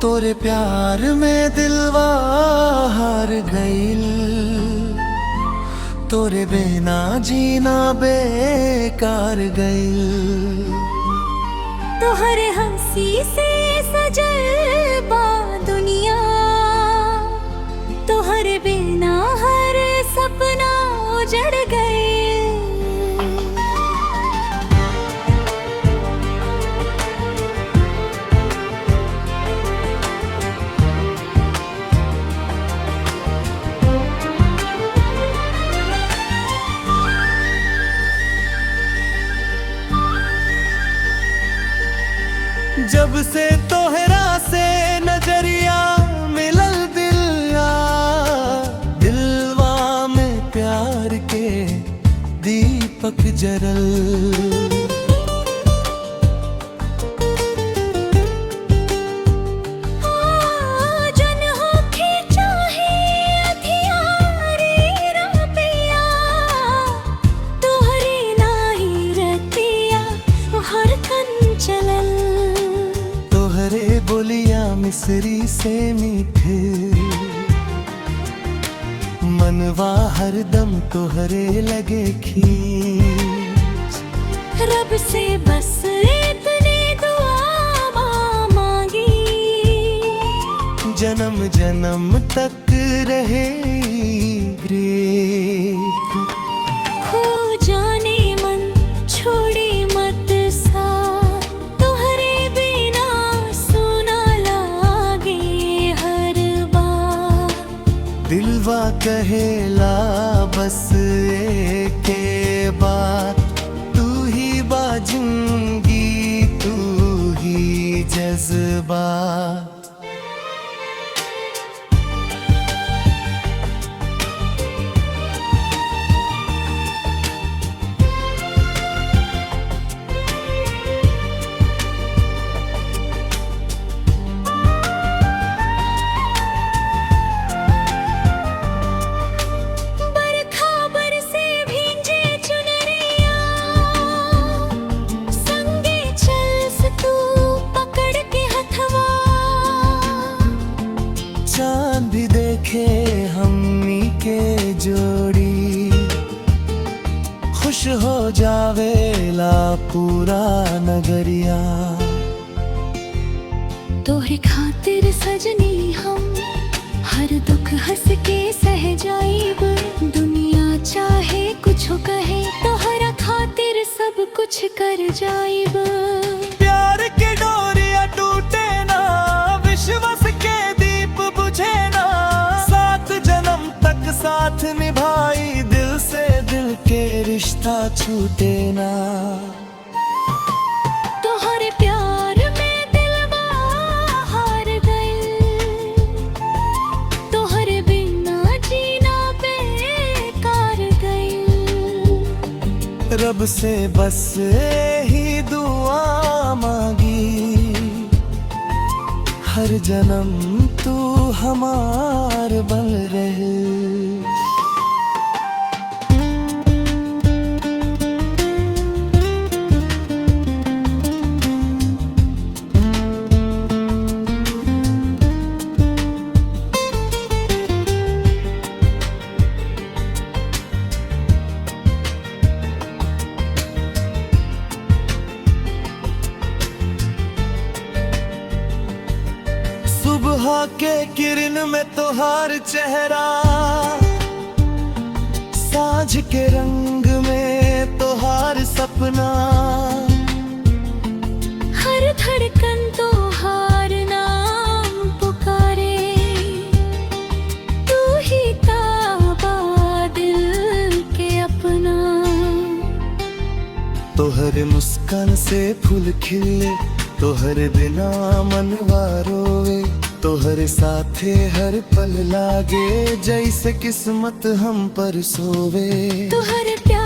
तोरे प्यार में दिलवा हार गइल, तोरे बिना जीना बेकार गइल। तोहर हंसी से सजल बा दुनिया, तोहर बिना हर सपना उजड़ गए। जब से तोहरा से नजरिया मिलल दिलवा में प्यार के दीपक जरल। बोलिया मिसरी से मीठे, मनवा हरदम तोहरे लगे खींच। रब से बस इतनी दुआ मांगी, जन्म जन्म तक रहे प्रीत। खो जाने मन छोड़े मत साथ, तोहरे बिना सुना लागे हर बार। दिलवा कहेला बस एक बात, तू ही बाजिंदगी तू ही जज्बात। चांद भी देखे हमनी के जोड़ी, खुश हो जावेला पूरा नगरिया। तोहरे खातिर सजनी हम हर दुख हंस के सह जाइब। दुनिया चाहे कुछ कहे, तोहरा खातिर सब कुछ कर जाइब। प्यार के डोरिया टूटे ना, विश्वास के दीप बुझे ना। 7 जन्म तक साथ निभाई, दिल से दिल के रिश्ता छूटे ना। तोहरे प्यार में दिलवा हार गइल, तोहरे बिना जीना बेकार गइल। रब से बस ही दुआ मांगी, हर जन्म तू हमार बन रहे। सुबह के किरण में तोहार चेहरा, साँझ के रंग में तोहार सपना। हर धड़कन तोहार नाम पुकारे, तू ही ताबा दिल के अपना। तोहर मुस्कान से फूल खिले, तोहर बिना मनवा रोवे। तोहर साथे हर पल लागे, जैसे किस्मत हम पर सोवे। तोहर प्यार